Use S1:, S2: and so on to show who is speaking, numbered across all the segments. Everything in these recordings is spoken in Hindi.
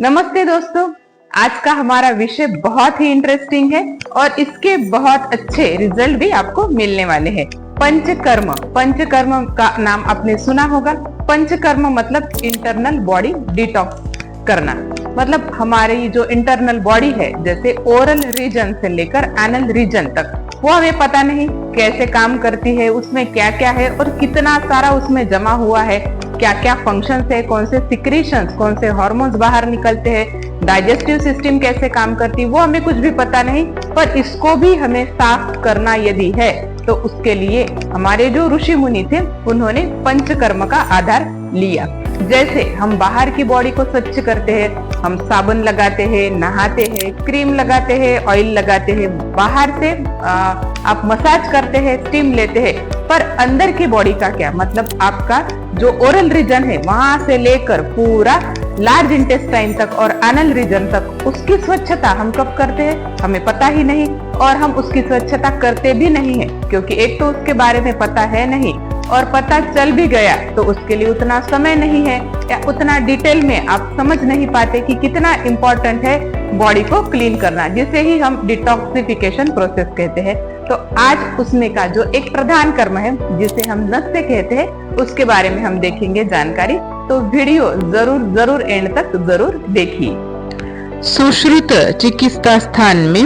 S1: नमस्ते दोस्तों, आज का हमारा विषय बहुत ही इंटरेस्टिंग है और इसके बहुत अच्छे रिजल्ट भी आपको मिलने वाले हैं। पंचकर्म। पंचकर्म का नाम आपने सुना होगा। पंचकर्म मतलब इंटरनल बॉडी डिटॉक्स करना। मतलब हमारी जो इंटरनल बॉडी है, जैसे ओरल रीजन से लेकर एनल रीजन तक, वो हमें पता नहीं कैसे काम करती है, उसमें क्या क्या है और कितना सारा उसमें जमा हुआ है, क्या क्या फंक्शंस है, कौन से सिक्रीशंस, कौन से हार्मोन्स बाहर निकलते हैं, डाइजेस्टिव सिस्टम कैसे काम करती है, वो हमें कुछ भी पता नहीं। पर इसको भी हमें साफ करना यदि है तो उसके लिए हमारे जो ऋषि मुनि थे उन्होंने पंचकर्म का आधार लिया। जैसे हम बाहर की बॉडी को स्वच्छ करते हैं, हम साबुन लगाते हैं, नहाते हैं, क्रीम लगाते हैं, ऑयल लगाते हैं, बाहर से आप मसाज करते हैं, स्टीम लेते हैं, पर अंदर की बॉडी का क्या, मतलब आपका जो ओरल रीजन है वहां से लेकर पूरा लार्ज इंटेस्टाइन तक और एनल रीजन तक, उसकी स्वच्छता हम कब करते हैं हमें पता ही नहीं। और हम उसकी स्वच्छता करते भी नहीं है क्योंकि एक तो उसके बारे में पता है नहीं, और पता चल भी गया तो उसके लिए उतना समय नहीं है या उतना डिटेल में आप समझ नहीं पाते कि कितना इम्पोर्टेंट है बॉडी को क्लीन करना, जिसे ही हम डिटॉक्सिफिकेशन प्रोसेस कहते हैं। तो आज उसमें का जो एक प्रधान कर्म है जिसे हम नस्य कहते हैं, उसके बारे में हम देखेंगे जानकारी। तो वीडियो जरूर एंड तक जरूर देखिए।
S2: सुश्रुत चिकित्सा स्थान में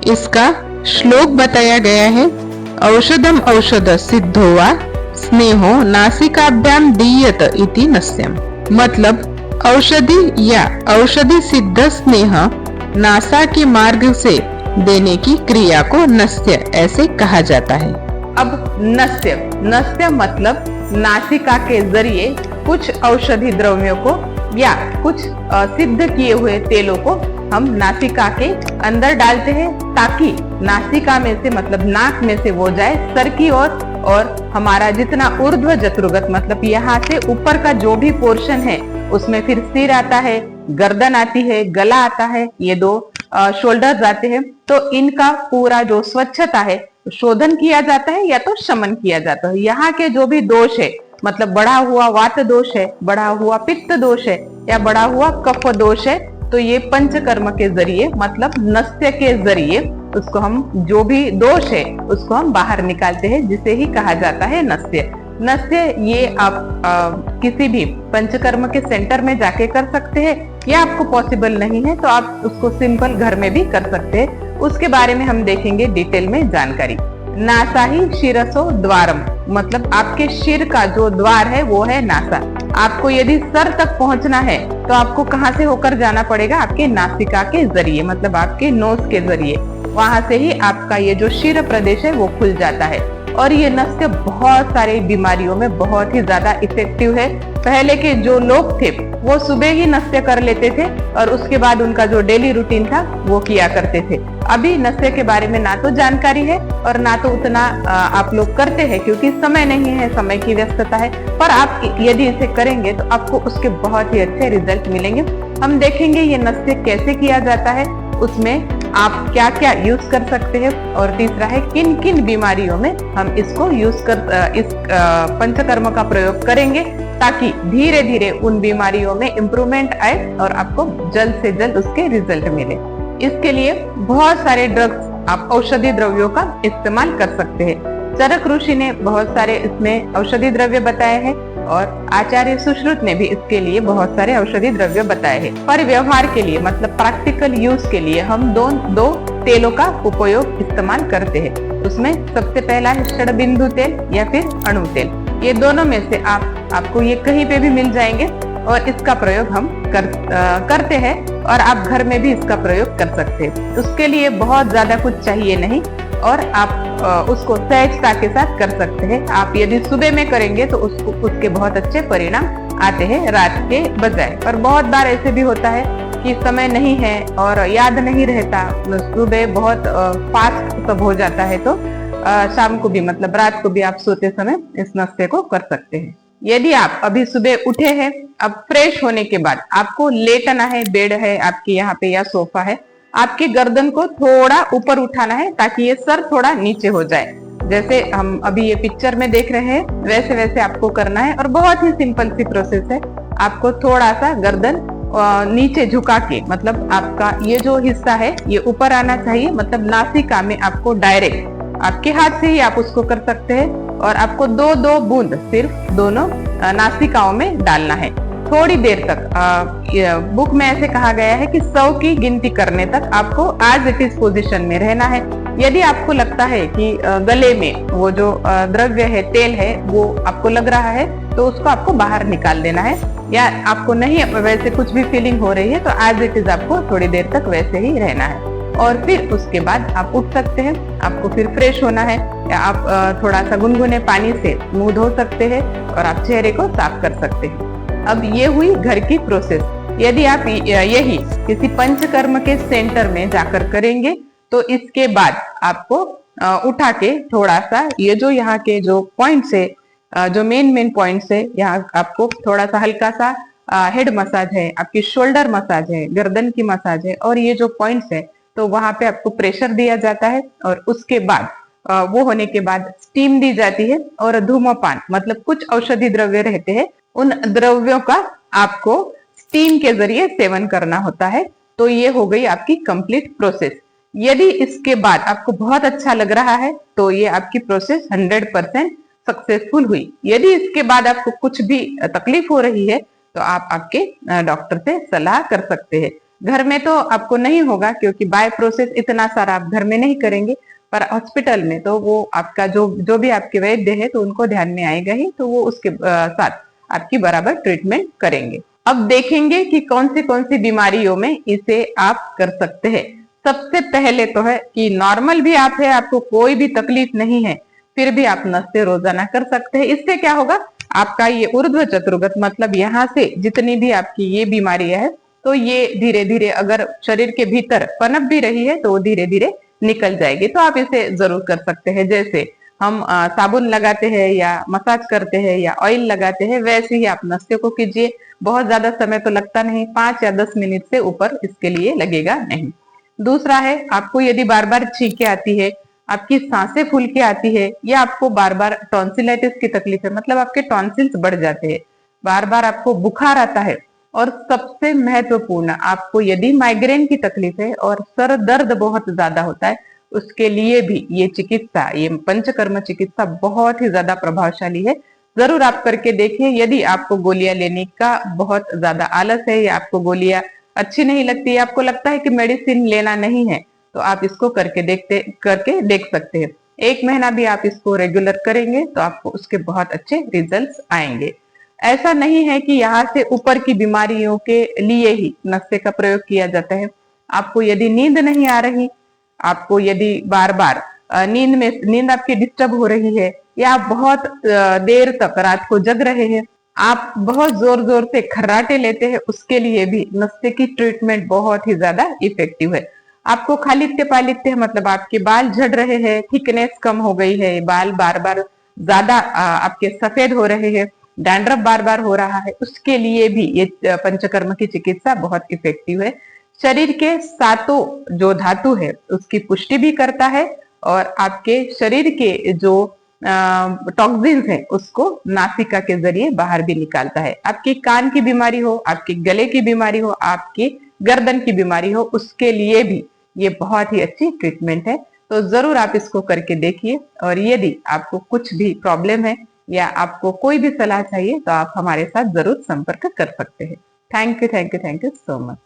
S2: इसका श्लोक बताया गया है। औषधम औषध सिद्धो वा स्नेहो नासिकाभ्याम दीयत इति नस्यम। मतलब औषधि या औषधि सिद्ध स्नेह नासा के मार्ग से देने की क्रिया को नस्य ऐसे कहा जाता है।
S1: अब नस्य मतलब नासिका के जरिए कुछ औषधि द्रव्यों को या कुछ सिद्ध किए हुए तेलों को हम नासिका के अंदर डालते हैं ताकि नासिका में से, मतलब नाक में से वो जाए सर की ओर, और हमारा जितना ऊर्ध्व जत्रुगत, मतलब यहाँ से ऊपर का जो भी पोर्शन है उसमें फिर सिर आता है, गर्दन आती है, गला आता है, ये दो शोल्डर्स आते हैं, तो इनका पूरा जो स्वच्छता है शोधन किया जाता है या तो शमन किया जाता है। यहाँ के जो भी दोष है, मतलब बढ़ा हुआ वात दोष है, बढ़ा हुआ पित्त दोष है या बढ़ा हुआ कफ दोष है, तो ये पंचकर्म के जरिए, मतलब नस्य के जरिए उसको हम, जो भी दोष है उसको हम बाहर निकालते हैं, जिसे ही कहा जाता है नस्य। नस्य ये आप किसी भी पंचकर्म के सेंटर में जाके कर सकते हैं, या आपको पॉसिबल नहीं है तो आप उसको सिंपल घर में भी कर सकते हैं। उसके बारे में हम देखेंगे डिटेल में जानकारी। नासा ही शिरसो द्वारम, मतलब आपके शिर का जो द्वार है वो है नासा। आपको यदि सर तक पहुंचना है तो आपको कहाँ से होकर जाना पड़ेगा, आपके नासिका के जरिए, मतलब आपके नोज के जरिए। वहां से ही आपका ये जो शिर प्रदेश है वो खुल जाता है। और ये नस्य बहुत सारे बीमारियों में बहुत ही ज्यादा इफेक्टिव है। पहले के जो लोग थे वो सुबह ही नस्य कर लेते थे और उसके बाद उनका जो डेली रूटीन था वो किया करते थे। अभी नस्य के बारे में ना तो जानकारी है और ना तो उतना आप लोग करते हैं क्योंकि समय नहीं है, समय की व्यस्तता है। पर आप यदि इसे करेंगे तो आपको उसके बहुत ही अच्छे रिजल्ट मिलेंगे। हम देखेंगे ये नस्य कैसे किया जाता है, उसमें आप क्या क्या यूज कर सकते हैं, और तीसरा है किन किन बीमारियों में हम इसको यूज कर, इस पंचकर्म का प्रयोग करेंगे ताकि धीरे धीरे उन बीमारियों में इम्प्रूवमेंट आए और आपको जल्द से जल्द उसके रिजल्ट मिले। इसके लिए बहुत सारे ड्रग्स, आप औषधि द्रव्यों का इस्तेमाल कर सकते हैं। चरक ऋषि ने बहुत सारे इसमें औषधि द्रव्य बताए हैं और आचार्य सुश्रुत ने भी इसके लिए बहुत सारे औषधि द्रव्य बताए हैं। पर व्यवहार के लिए, मतलब प्रैक्टिकल यूज के लिए हम दो तेलों का उपयोग इस्तेमाल करते हैं। उसमें सबसे पहला है षडबिंदु तेल या फिर अणु तेल। ये दोनों में से आपको ये कहीं पे भी मिल जाएंगे और इसका प्रयोग हम करते हैं और आप घर में भी इसका प्रयोग कर सकते हैं। उसके लिए बहुत ज्यादा कुछ चाहिए नहीं और आप उसको सहजता के साथ कर सकते हैं। आप यदि सुबह में करेंगे तो उसके बहुत अच्छे परिणाम आते हैं रात के बजाय। पर बहुत बार ऐसे भी होता है कि समय नहीं है और याद नहीं रहता, सुबह बहुत फास्ट सब हो जाता है, तो शाम को भी, मतलब रात को भी आप सोते समय इस नुस्खे को कर सकते हैं। यदि आप अभी सुबह उठे हैं, अब फ्रेश होने के बाद आपको लेटना है, बेड है आपके यहाँ पे या सोफा है, आपकी गर्दन को थोड़ा ऊपर उठाना है ताकि ये सर थोड़ा नीचे हो जाए। जैसे हम अभी ये पिक्चर में देख रहे हैं वैसे वैसे आपको करना है और बहुत ही सिंपल सी प्रोसेस है। आपको थोड़ा सा गर्दन नीचे झुका के, मतलब आपका ये जो हिस्सा है ये ऊपर आना चाहिए, मतलब नासिका में आपको डायरेक्ट आपके हाथ से ही आप उसको कर सकते हैं। और आपको दो दो बूंद सिर्फ दोनों नासिकाओं में डालना है। थोड़ी देर तक बुक में ऐसे कहा गया है कि 100 की गिनती करने तक आपको एज इट इज पोजीशन में रहना है। यदि आपको लगता है कि गले में वो जो द्रव्य है, तेल है, वो आपको लग रहा है, तो उसको आपको बाहर निकाल देना है। या आपको नहीं वैसे कुछ भी फीलिंग हो रही है तो एज इट इज आपको थोड़ी देर तक वैसे ही रहना है। और फिर उसके बाद आप उठ सकते हैं। आपको फिर फ्रेश होना है, या आप थोड़ा सा गुनगुने पानी से मुंह धो सकते हैं और आप चेहरे को साफ कर सकते हैं। अब ये हुई घर की प्रोसेस। यदि आप यही किसी पंचकर्म के सेंटर में जाकर करेंगे तो इसके बाद आपको उठा के थोड़ा सा ये जो यहाँ के जो पॉइंट्स है, जो मेन पॉइंट्स है, यहाँ आपको थोड़ा सा हल्का सा हेड मसाज है, आपकी शोल्डर मसाज है, गर्दन की मसाज है, और ये जो पॉइंट्स है तो वहां पे आपको प्रेशर दिया जाता है। और उसके बाद वो होने के बाद स्टीम दी जाती है। और धूम्रपान मतलब कुछ औषधि द्रव्य रहते हैं, उन द्रव्यों का आपको स्टीम के जरिए सेवन करना होता है। तो ये हो गई आपकी कंप्लीट प्रोसेस। यदि इसके बाद आपको बहुत अच्छा लग रहा है तो ये आपकी प्रोसेस 100% सक्सेसफुल हुई। यदि इसके बाद आपको कुछ भी तकलीफ हो रही है तो आप आपके डॉक्टर से सलाह कर सकते हैं। घर में तो आपको नहीं होगा, क्योंकि बाय प्रोसेस इतना सारा आप घर में नहीं करेंगे, पर हॉस्पिटल में तो वो आपका जो भी आपके वैद्य है तो उनको ध्यान में आएगा ही, तो वो उसके साथ आपकी बराबर ट्रीटमेंट करेंगे। अब देखेंगे कि कौन सी बीमारियों में इसे आप कर सकते हैं। सबसे पहले तो है कि नॉर्मल भी आप है, आपको कोई भी तकलीफ नहीं है, फिर भी आप नस्ते रोजाना कर सकते हैं। इससे क्या होगा, आपका ये ऊर्ध्व चतुर्गत मतलब यहाँ से जितनी भी आपकी ये बीमारियां है तो ये धीरे धीरे अगर शरीर के भीतर पनप भी रही है तो वो धीरे धीरे निकल जाएगी। तो आप इसे जरूर कर सकते हैं। जैसे हम साबुन लगाते हैं या मसाज करते हैं या ऑयल लगाते हैं, वैसे ही आप नस्ते को कीजिए। बहुत ज्यादा समय तो लगता नहीं, 5 या 10 मिनट से ऊपर इसके लिए लगेगा नहीं। दूसरा है, आपको यदि बार बार छींके आती है, आपकी सांसें फूल के आती है, या आपको बार बार टॉन्सिलाइटिस की तकलीफ है, मतलब आपके टॉन्सिल्स बढ़ जाते हैं, बार बार आपको बुखार आता है, और सबसे महत्वपूर्ण आपको यदि माइग्रेन की तकलीफ है और सर दर्द बहुत ज्यादा होता है, उसके लिए भी ये चिकित्सा, ये पंचकर्म चिकित्सा बहुत ही ज्यादा प्रभावशाली है। जरूर आप करके देखिए। यदि आपको गोलियां लेने का बहुत ज्यादा आलस है, या आपको गोलियां अच्छी नहीं लगती, आपको लगता है कि मेडिसिन लेना नहीं है, तो आप इसको करके देख सकते हैं। 1 महीना भी आप इसको रेगुलर करेंगे तो आपको उसके बहुत अच्छे रिजल्ट्स आएंगे। ऐसा नहीं है कि यहाँ से ऊपर की बीमारियों के लिए ही नस्ते का प्रयोग किया जाता है। आपको यदि नींद नहीं आ रही, आपको यदि बार बार नींद आपकी डिस्टर्ब हो रही है, या आप बहुत देर तक रात को जग रहे हैं, आप बहुत जोर जोर से खर्राटे लेते हैं, उसके लिए भी नस्ते की ट्रीटमेंट बहुत ही ज्यादा इफेक्टिव है। आपको खालित्य पालित्य मतलब आपके बाल झड़ रहे हैं, थिकनेस कम हो गई है, बाल बार बार ज्यादा आपके सफेद हो रहे हैं, डैंड्रफ बार बार हो रहा है, उसके लिए भी ये पंचकर्म की चिकित्सा बहुत इफेक्टिव है। शरीर के 7 जो धातु है उसकी पुष्टि भी करता है, और आपके शरीर के जो टॉक्सिन्स है उसको नासिका के जरिए बाहर भी निकालता है। आपकी कान की बीमारी हो, आपके गले की बीमारी हो, आपकी गर्दन की बीमारी हो, उसके लिए भी ये बहुत ही अच्छी ट्रीटमेंट है। तो जरूर आप इसको करके देखिए। और यदि आपको कुछ भी प्रॉब्लम है या आपको कोई भी सलाह चाहिए तो आप हमारे साथ जरूर संपर्क कर सकते हैं। Thank you so much.